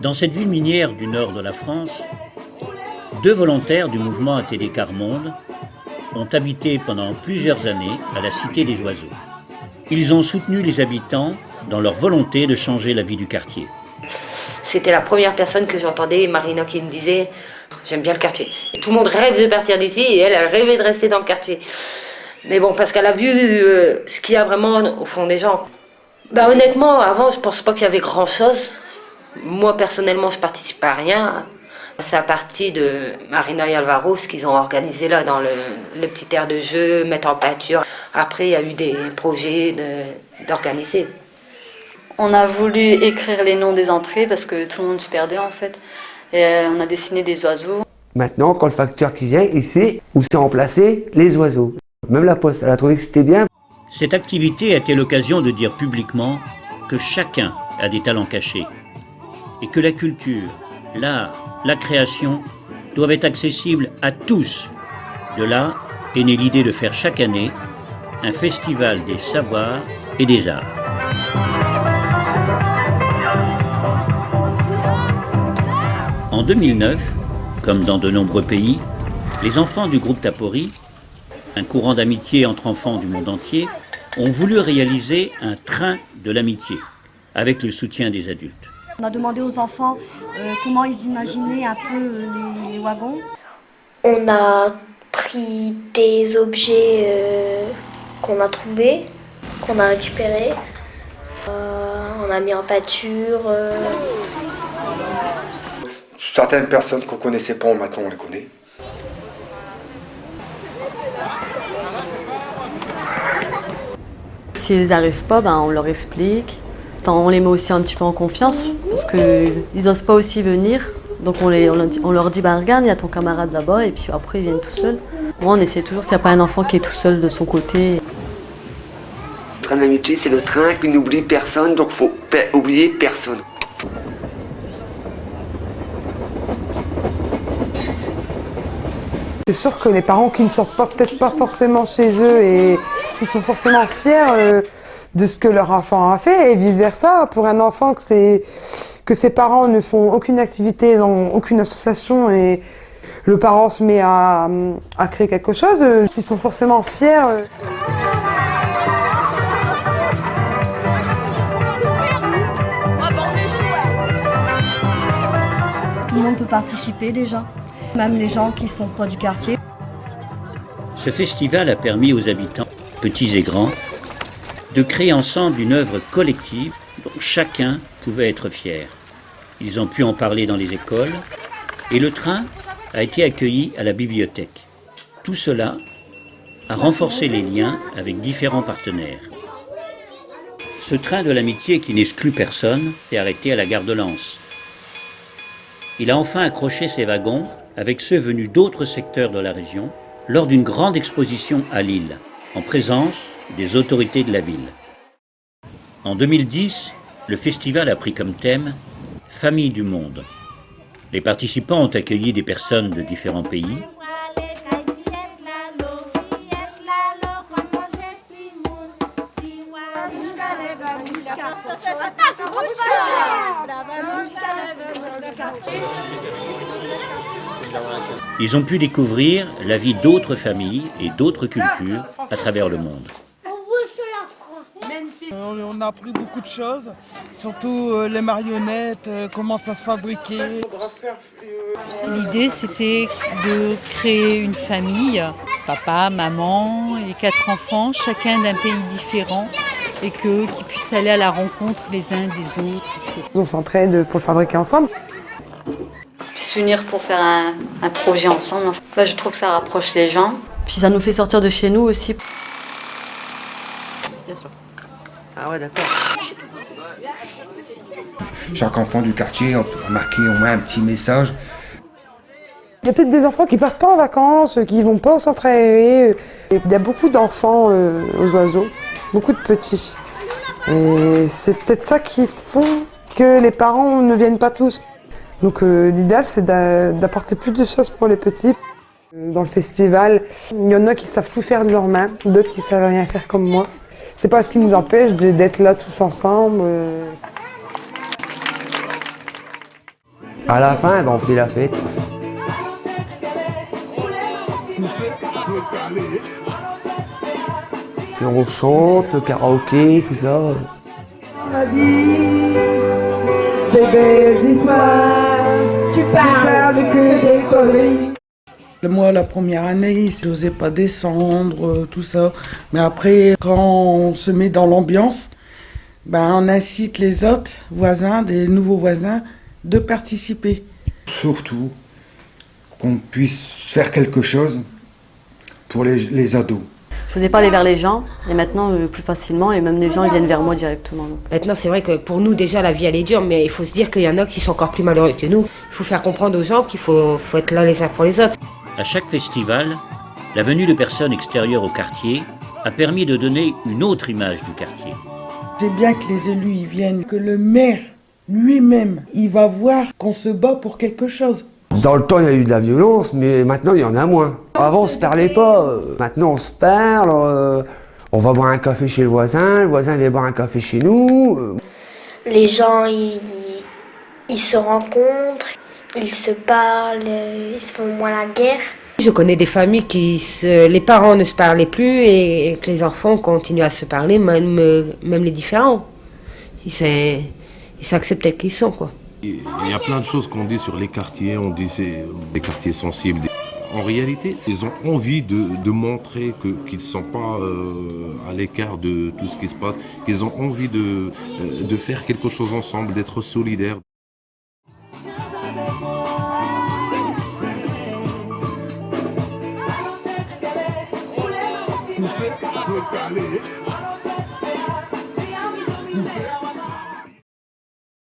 Dans cette ville minière du nord de la France, 2 volontaires du mouvement ATD Quart Monde ont habité pendant plusieurs années à la Cité des Oiseaux. Ils ont soutenu les habitants dans leur volonté de changer la vie du quartier. C'était la première personne que j'entendais, Marina, qui me disait « J'aime bien le quartier ». Tout le monde rêve de partir d'ici et elle rêvait de rester dans le quartier. Mais bon, parce qu'elle a vu ce qu'il y a vraiment au fond des gens. Honnêtement, avant, je pense pas qu'il y avait grand-chose. Moi, personnellement, je participe à rien. C'est à partir de Marina et Alvaro, ce qu'ils ont organisé là dans le petit aire de jeu, mettre en pâture. Après, il y a eu des projets d'organiser. On a voulu écrire les noms des entrées parce que tout le monde se perdait en fait. Et on a dessiné des oiseaux. Maintenant, quand le facteur qui vient, il sait où c'est remplacé les oiseaux. Même la Poste, elle a trouvé que c'était bien. Cette activité a été l'occasion de dire publiquement que chacun a des talents cachés et que la culture, l'art, la création doivent être accessibles à tous. De là est née l'idée de faire chaque année un festival des savoirs et des arts. En 2009, comme dans de nombreux pays, les enfants du groupe Tapori, un courant d'amitié entre enfants du monde entier, ont voulu réaliser un train de l'amitié avec le soutien des adultes. On a demandé aux enfants comment ils imaginaient un peu les wagons. On a pris des objets qu'on a trouvés, qu'on a récupérés. On a mis en pâture. Certaines personnes qu'on ne connaissait pas, maintenant on les connaît. S'ils n'arrivent pas, on leur explique. On les met aussi un petit peu en confiance parce qu'ils n'osent pas aussi venir. Donc on leur dit regarde, il y a ton camarade là-bas et puis après ils viennent tout seuls. Moi, on essaie toujours qu'il n'y a pas un enfant qui est tout seul de son côté. Le train d'amitié, c'est le train qui n'oublie personne, donc il faut oublier personne. C'est sûr que les parents qui ne sortent peut-être pas forcément chez eux et qui sont forcément fiers de ce que leur enfant a fait et vice-versa. Pour un enfant que ses parents ne font aucune activité dans aucune association et le parent se met à créer quelque chose, ils sont forcément fiers. Tout le monde peut participer déjà, même les gens qui ne sont pas du quartier. Ce festival a permis aux habitants, petits et grands, de créer ensemble une œuvre collective dont chacun pouvait être fier. Ils ont pu en parler dans les écoles et le train a été accueilli à la bibliothèque. Tout cela a renforcé les liens avec différents partenaires. Ce train de l'amitié qui n'exclut personne est arrêté à la gare de Lens. Il a enfin accroché ses wagons avec ceux venus d'autres secteurs de la région lors d'une grande exposition à Lille, en présence des autorités de la ville. En 2010, le festival a pris comme thème « Famille du monde ». Les participants ont accueilli des personnes de différents pays. Ils ont pu découvrir la vie d'autres familles et d'autres cultures à travers le monde. On a appris beaucoup de choses, surtout les marionnettes, comment ça se fabriquait. L'idée, c'était de créer une famille, papa, maman et 4 enfants, chacun d'un pays différent, et qu'ils puissent aller à la rencontre les uns des autres, etc. On s'entraide pour fabriquer ensemble. S'unir pour faire un projet ensemble, je trouve que ça rapproche les gens. Puis ça nous fait sortir de chez nous aussi. Ah ouais, d'accord. Chaque enfant du quartier a marqué au moins un petit message. Il y a peut-être des enfants qui partent pas en vacances, qui vont pas au centre aéré. Il y a beaucoup d'enfants aux oiseaux, beaucoup de petits. Et c'est peut-être ça qui font que les parents ne viennent pas tous. Donc l'idéal, c'est d'apporter plus de choses pour les petits. Dans le festival, il y en a qui savent tout faire de leurs mains, d'autres qui savent rien faire comme moi. c'est pas ce qui nous empêche d'être là tous ensemble. À la fin, ben, on fait la fête. Puis on chante, karaoké, tout ça. On a dit des belles histoires, tu parles que des conneries. Moi, la première année, je n'osais pas descendre, tout ça. Mais après, quand on se met dans l'ambiance, ben, on incite les autres voisins, des nouveaux voisins, de participer. Surtout qu'on puisse faire quelque chose pour les ados. Je n'osais pas aller vers les gens, et maintenant plus facilement, et même les gens ils viennent vers moi directement. Donc. Maintenant, c'est vrai que pour nous, déjà, la vie, elle est dure, mais il faut se dire qu'il y en a qui sont encore plus malheureux que nous. Il faut faire comprendre aux gens qu'il faut être là les uns pour les autres. À chaque festival, la venue de personnes extérieures au quartier a permis de donner une autre image du quartier. C'est bien que les élus y viennent, que le maire lui-même, il va voir qu'on se bat pour quelque chose. Dans le temps, il y a eu de la violence, mais maintenant, il y en a moins. Avant, on se parlait pas. Maintenant, on se parle. On va boire un café chez le voisin vient boire un café chez nous. Les gens, ils se rencontrent, ils se parlent, ils se font moins la guerre. Je connais des familles les parents ne se parlaient plus et que les enfants continuent à se parler, même les différents. Ils s'acceptent tels qu'ils sont, quoi. Il y a plein de choses qu'on dit sur les quartiers, on dit c'est des quartiers sensibles. En réalité, ils ont envie de montrer qu'ils ne sont pas à l'écart de tout ce qui se passe, qu'ils ont envie de faire quelque chose ensemble, d'être solidaires. Allez.